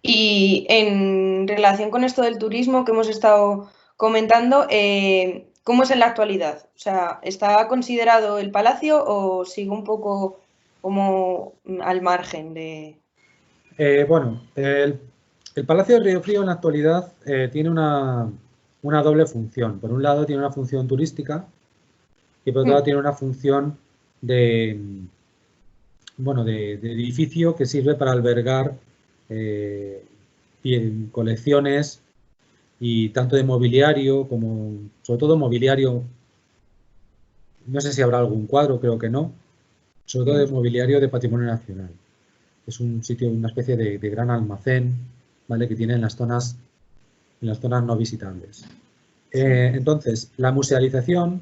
Y en relación con esto del turismo que hemos estado comentando, ¿cómo es en la actualidad? O sea, ¿está considerado el palacio o sigue un poco como al margen de...? Bueno, el Palacio de Río Frío en la actualidad tiene una doble función. Por un lado tiene una función turística y por otro lado tiene una función de, bueno, de edificio que sirve para albergar colecciones y tanto de mobiliario como, sobre todo mobiliario, no sé si habrá algún cuadro, creo que no, sobre todo de mobiliario de patrimonio nacional. Es un sitio, una especie de gran almacén, ¿vale? Que tiene en las zonas no visitables. Entonces, la musealización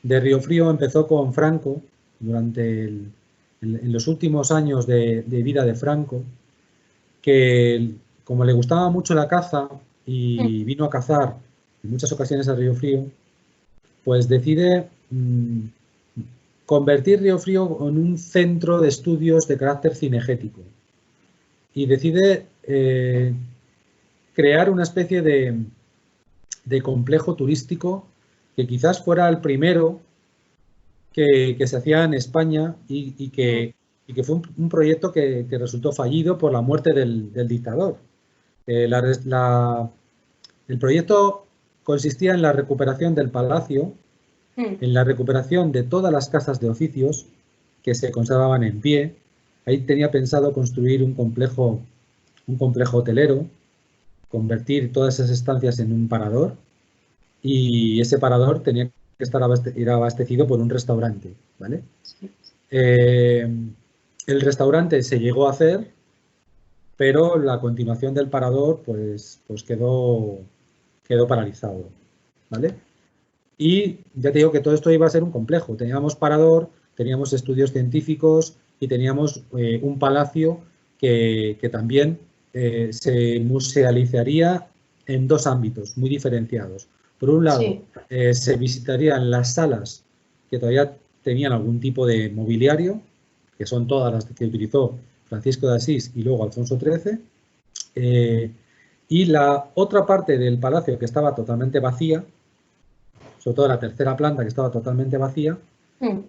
de Río Frío empezó con Franco, en los últimos años de vida de Franco, que como le gustaba mucho la caza y vino a cazar en muchas ocasiones a Río Frío, pues decide convertir Río Frío en un centro de estudios de carácter cinegético y decide crear una especie de complejo turístico que quizás fuera el primero que se hacía en España y que fue un proyecto que resultó fallido por la muerte del dictador. El proyecto consistía en la recuperación del palacio, en la recuperación de todas las casas de oficios que se conservaban en pie. Ahí tenía pensado construir un complejo hotelero, convertir todas esas estancias en un parador y ese parador tenía que ir abastecido por un restaurante, ¿vale? Sí. El restaurante se llegó a hacer, pero la continuación del parador pues quedó paralizado, ¿vale? Y ya te digo que todo esto iba a ser un complejo. Teníamos parador, teníamos estudios científicos y teníamos un palacio que también se musealizaría en dos ámbitos muy diferenciados. Por un lado, se visitarían las salas que todavía tenían algún tipo de mobiliario, que son todas las que utilizó Francisco de Asís y luego Alfonso XIII, y la otra parte del palacio que estaba totalmente vacía, sobre todo la tercera planta que estaba totalmente vacía,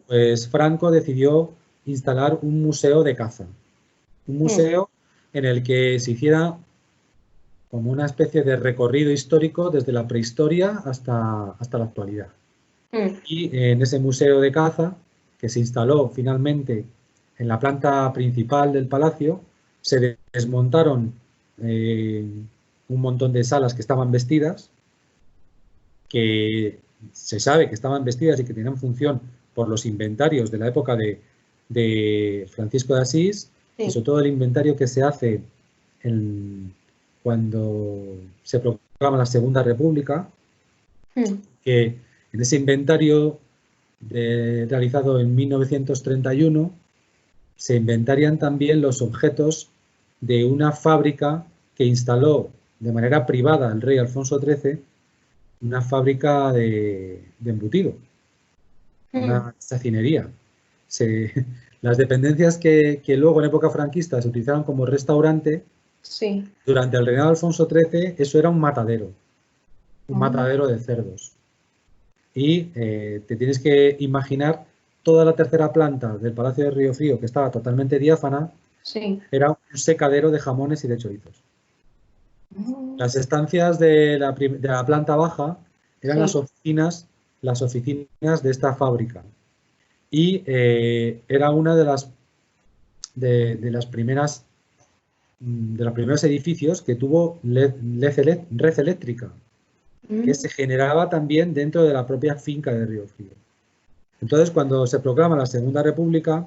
pues Franco decidió instalar un museo de caza. Un museo en el que se hiciera como una especie de recorrido histórico desde la prehistoria hasta la actualidad. Y en ese museo de caza, que se instaló finalmente en la planta principal del palacio, se desmontaron un montón de salas que estaban vestidas, que se sabe que estaban vestidas y que tenían función por los inventarios de la época de Francisco de Asís, y sobre todo el inventario que se hace cuando se proclama la Segunda República, que en ese inventario realizado en 1931 se inventarian también los objetos de una fábrica que instaló de manera privada el rey Alfonso XIII, una fábrica de embutido, una chacinería. Las dependencias que luego en época franquista se utilizaron como restaurante, durante el reinado de Alfonso XIII eso era un matadero de cerdos. Y te tienes que imaginar toda la tercera planta del Palacio de Río Frío, que estaba totalmente diáfana, era un secadero de jamones y de chorizos. Las estancias de la planta baja eran las oficinas de esta fábrica. Y era una de los primeros edificios que tuvo red eléctrica, que se generaba también dentro de la propia finca de Río Frío. Entonces, cuando se proclama la Segunda República,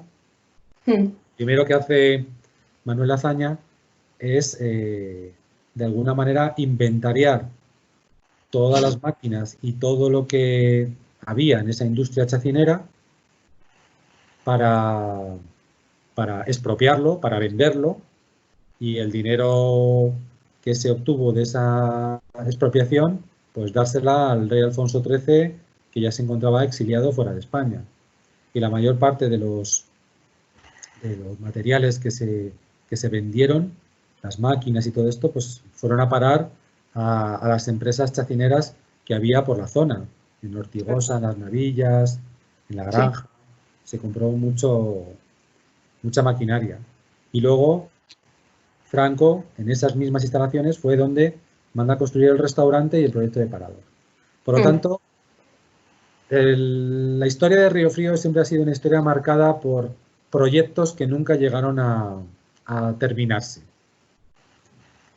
primero que hace Manuel Azaña es, de alguna manera, inventariar todas las máquinas y todo lo que había en esa industria chacinera para expropiarlo, para venderlo, y el dinero que se obtuvo de esa expropiación, pues dársela al rey Alfonso XIII, que ya se encontraba exiliado fuera de España. Y la mayor parte de los materiales que se vendieron las máquinas y todo esto, pues fueron a parar a las empresas chacineras que había por la zona, en Ortigosa, en Las Navillas, en La Granja. Sí. Se compró mucha maquinaria. Y luego Franco, en esas mismas instalaciones, fue donde manda a construir el restaurante y el proyecto de parador. Por lo tanto, la historia de Riofrío siempre ha sido una historia marcada por proyectos que nunca llegaron a terminarse.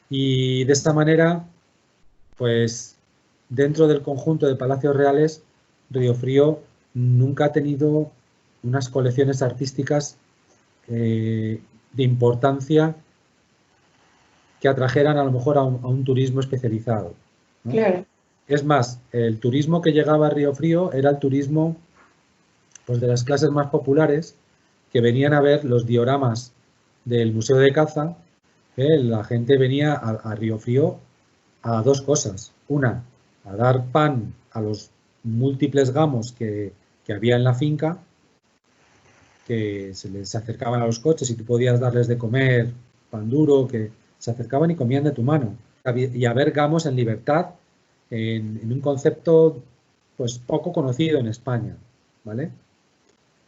Y de esta manera, pues dentro del conjunto de palacios reales, Riofrío nunca ha tenido unas colecciones artísticas de importancia que atrajeran a lo mejor a un turismo especializado, ¿no? Claro. Es más, el turismo que llegaba a Riofrío era el turismo, pues, de las clases más populares, que venían a ver los dioramas del Museo de Caza. La gente venía a Riofrío a dos cosas. Una, a dar pan a los múltiples gamos que había en la finca, que se les acercaban a los coches y tú podías darles de comer pan duro, que se acercaban y comían de tu mano. Y a ver gamos en libertad, en un concepto pues poco conocido en España, ¿vale?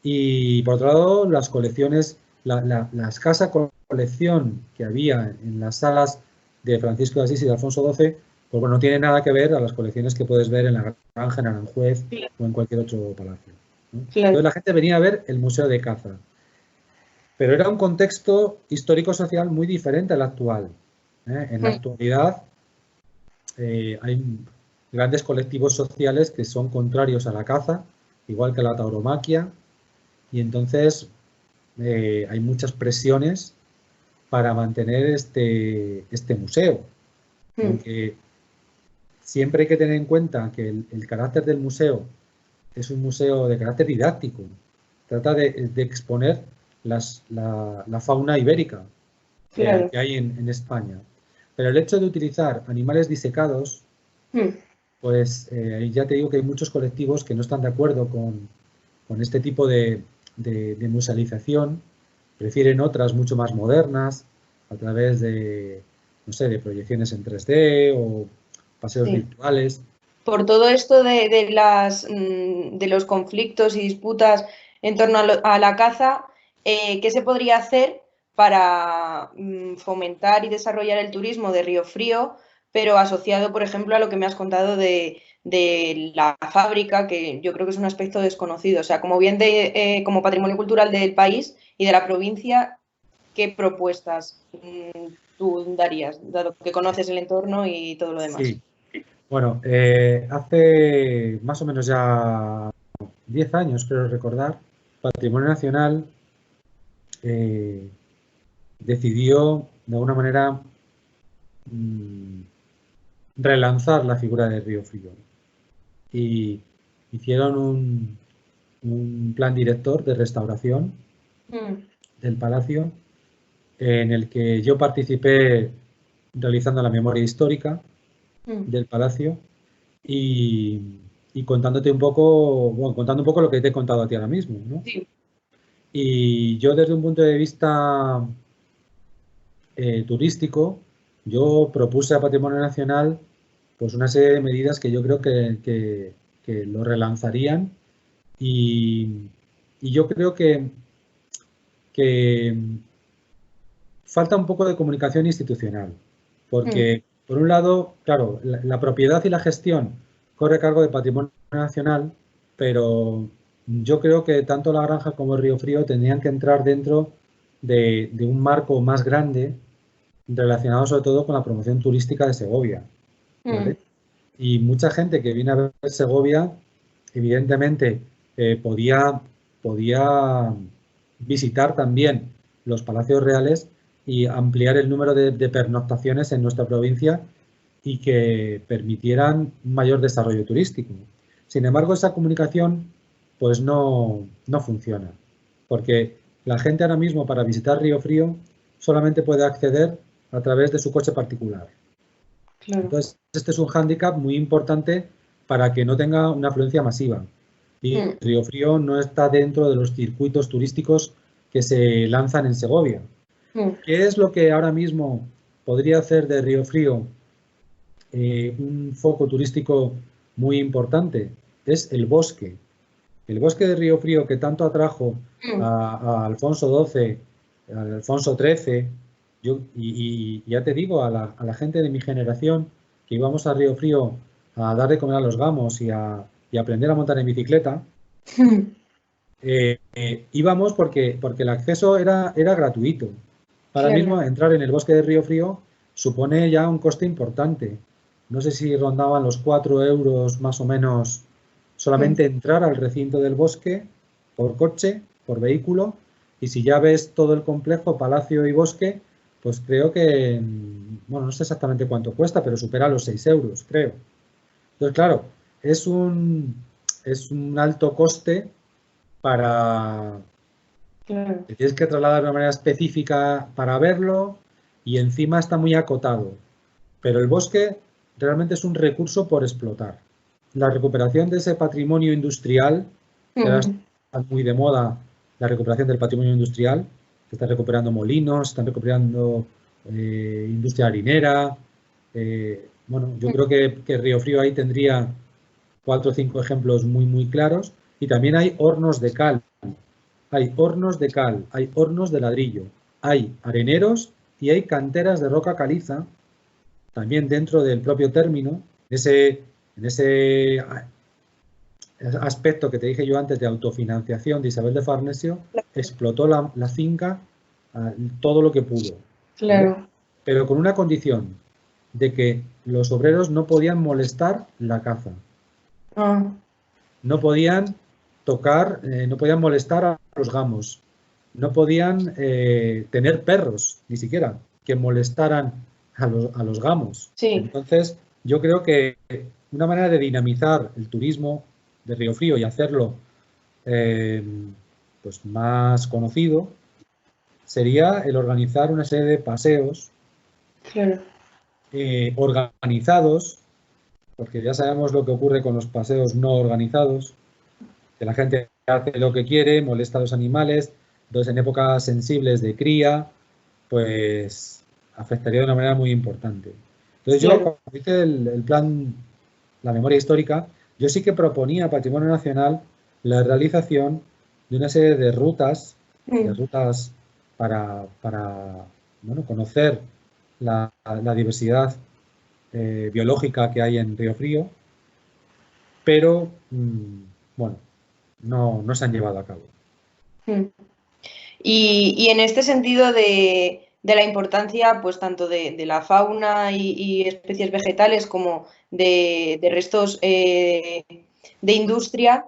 Y por otro lado, las colecciones, la escasa colección que había en las salas de Francisco de Asís y de Alfonso XII, pues bueno, no tiene nada que ver a las colecciones que puedes ver en La Granja, en Aranjuez o en cualquier otro palacio, ¿no? Claro. Entonces la gente venía a ver el Museo de Caza. Pero era un contexto histórico-social muy diferente al actual, ¿eh? En la actualidad hay grandes colectivos sociales que son contrarios a la caza, igual que a la tauromaquia, y entonces hay muchas presiones para mantener este museo. Aunque siempre hay que tener en cuenta que el carácter del museo es un museo de carácter didáctico. Trata de exponer la fauna ibérica que hay en España. Pero el hecho de utilizar animales disecados, pues ya te digo que hay muchos colectivos que no están de acuerdo con este tipo de musealización, prefieren otras mucho más modernas, a través de, no sé, de proyecciones en 3D o paseos virtuales. Por todo esto de los conflictos y disputas en torno a la caza, ¿qué se podría hacer para fomentar y desarrollar el turismo de Riofrío, pero asociado, por ejemplo, a lo que me has contado de la fábrica, que yo creo que es un aspecto desconocido? O sea, como bien como patrimonio cultural del país y de la provincia, ¿qué propuestas tú darías, dado que conoces el entorno y todo lo demás? Sí. Bueno, hace más o menos ya 10 años, creo recordar, Patrimonio Nacional decidió de alguna manera relanzar la figura de Riofrío y hicieron un plan director de restauración del palacio, en el que yo participé realizando la memoria histórica del palacio y contando un poco lo que te he contado a ti ahora mismo, ¿no? Sí. Y yo, desde un punto de vista turístico, yo propuse a Patrimonio Nacional pues una serie de medidas que yo creo que lo relanzarían, y yo creo que falta un poco de comunicación institucional, porque por un lado, claro, la propiedad y la gestión corre a cargo de Patrimonio Nacional, pero yo creo que tanto La Granja como Riofrío tendrían que entrar dentro de un marco más grande relacionado sobre todo con la promoción turística de Segovia, ¿vale? Y mucha gente que viene a ver Segovia, evidentemente, podía visitar también los palacios reales y ampliar el número de pernoctaciones en nuestra provincia y que permitieran un mayor desarrollo turístico. Sin embargo, esa comunicación pues no funciona, porque la gente ahora mismo, para visitar Riofrío, solamente puede acceder a través de su coche particular. Claro. Entonces, este es un hándicap muy importante para que no tenga una afluencia masiva. Y Riofrío no está dentro de los circuitos turísticos que se lanzan en Segovia. ¿Qué es lo que ahora mismo podría hacer de Riofrío un foco turístico muy importante es el bosque. El bosque de Riofrío que tanto atrajo a Alfonso XII, a Alfonso XIII, y ya te digo, a la gente de mi generación que íbamos a Riofrío a dar de comer a los gamos y aprender a montar en bicicleta, íbamos porque el acceso era gratuito. Ahora mismo entrar en el bosque de Riofrío supone ya un coste importante. No sé si rondaban los 4 euros más o menos solamente entrar al recinto del bosque por coche, por vehículo, y si ya ves todo el complejo, palacio y bosque, pues creo que, bueno, no sé exactamente cuánto cuesta, pero supera los 6 euros, creo. Entonces, claro, es un alto coste para... Te tienes que trasladar de una manera específica para verlo y encima está muy acotado. Pero el bosque realmente es un recurso por explotar. La recuperación de ese patrimonio industrial, que ahora está muy de moda, la recuperación del patrimonio industrial, se están recuperando molinos, se están recuperando industria harinera. Bueno, yo creo que Riofrío ahí tendría 4 o 5 ejemplos muy, muy claros. Y también hay hornos de cal. Hay hornos de cal, hay hornos de ladrillo, hay areneros y hay canteras de roca caliza, también dentro del propio término, en ese aspecto que te dije yo antes de autofinanciación de Isabel de Farnesio, explotó la finca todo lo que pudo. Claro. Pero con una condición, de que los obreros no podían molestar la caza. No podían tocar, no podían molestar a los gamos, no podían tener perros, ni siquiera, que molestaran a los gamos. Sí. Entonces, yo creo que una manera de dinamizar el turismo de Riofrío y hacerlo pues más conocido sería el organizar una serie de paseos organizados, porque ya sabemos lo que ocurre con los paseos no organizados, que la gente hace lo que quiere, molesta a los animales, entonces en épocas sensibles de cría, pues afectaría de una manera muy importante. Entonces yo, cuando hice el plan, la memoria histórica, yo sí que proponía a Patrimonio Nacional la realización de una serie de rutas para bueno, conocer la diversidad biológica que hay en Riofrío, pero bueno, no se han llevado a cabo. Y en este sentido de la importancia, pues tanto de la fauna y especies vegetales como de restos de industria,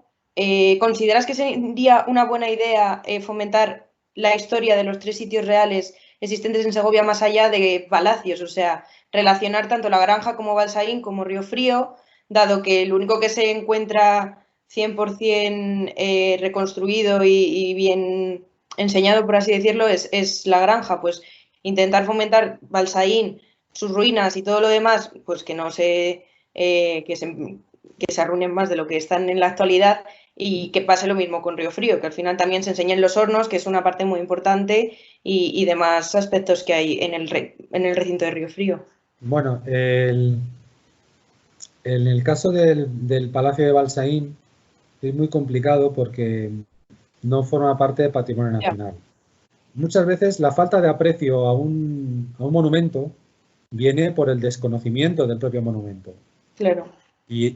¿consideras que sería una buena idea fomentar la historia de los 3 sitios reales existentes en Segovia más allá de palacios? O sea, relacionar tanto la granja como Balsaín como Riofrío, dado que lo único que se encuentra 100% reconstruido y bien enseñado, por así decirlo, es la granja, pues intentar fomentar Balsaín, sus ruinas y todo lo demás, pues que no se, que se arruinen más de lo que están en la actualidad, y que pase lo mismo con Riofrío, que al final también se enseñen los hornos, que es una parte muy importante, y demás aspectos que hay en el recinto de Riofrío. Bueno, en el caso del Palacio de Balsaín es muy complicado porque no forma parte del patrimonio nacional. Muchas veces la falta de aprecio a un monumento viene por el desconocimiento del propio monumento. Claro. Y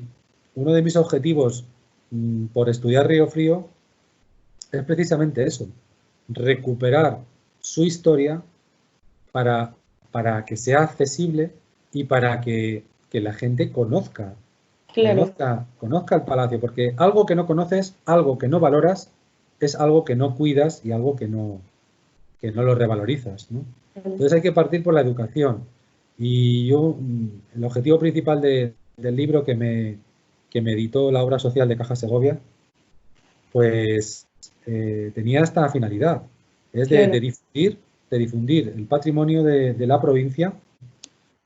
uno de mis objetivos por estudiar Riofrío es precisamente eso, recuperar su historia para que sea accesible y para que la gente conozca el palacio, porque algo que no conoces, algo que no valoras, es algo que no cuidas y algo que no lo revalorizas, ¿no? Entonces hay que partir por la educación. Y yo, el objetivo principal del libro que me editó la obra social de Caja Segovia, pues tenía esta finalidad, es de difundir el patrimonio de la provincia.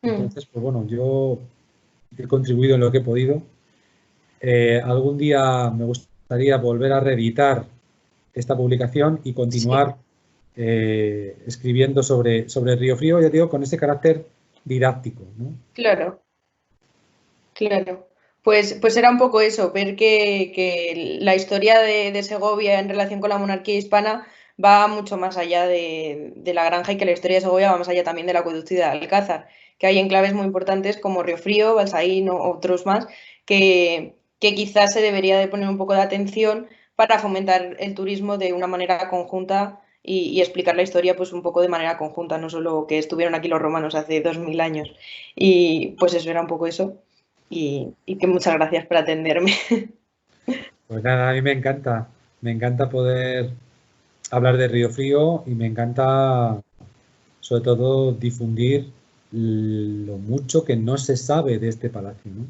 Entonces, pues bueno, yo he contribuido en lo que he podido. Algún día me gustaría volver a reeditar esta publicación y continuar escribiendo sobre Riofrío, ya digo, con ese carácter didáctico, ¿no? Claro, claro. Pues era un poco eso, ver que la historia de Segovia en relación con la monarquía hispana va mucho más allá de la granja y que la historia de Segovia va más allá también del acueducto y de Alcázar, que hay enclaves muy importantes como Riofrío, Balsaín o otros más, que quizás se debería de poner un poco de atención para fomentar el turismo de una manera conjunta y explicar la historia pues un poco de manera conjunta, no solo que estuvieron aquí los romanos hace 2000 años. Y pues eso era un poco eso. Y que muchas gracias por atenderme. Pues nada, a mí me encanta poder hablar de Riofrío y me encanta sobre todo difundir lo mucho que no se sabe de este palacio, ¿no?